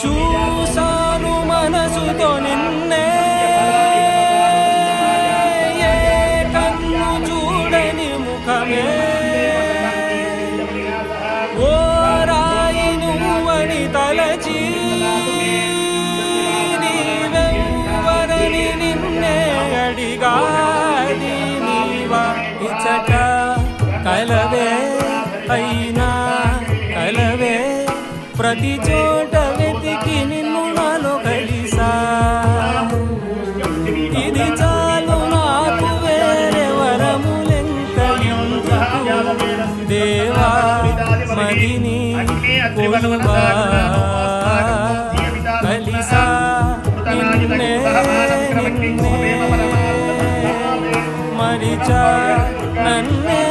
చూసాను మనసుతో నిన్నే, ఏ కన్ను చూడని ముఖమే, ఓ రాయి నువ్వని తలచి నీవెవ్వరని నిన్నే అడిగాని, నీవా ఇచ్చట కలవే అయినా కలవే, ప్రతి చోట వెతికి నిన్ను నాలో కలిసా. ఇది చాలు నాకు వేరే వరములెంత ఎందుకు, దేవా మదిని కొలువా. కలిసా నిన్నే నిన్నే, మరిచా నన్నే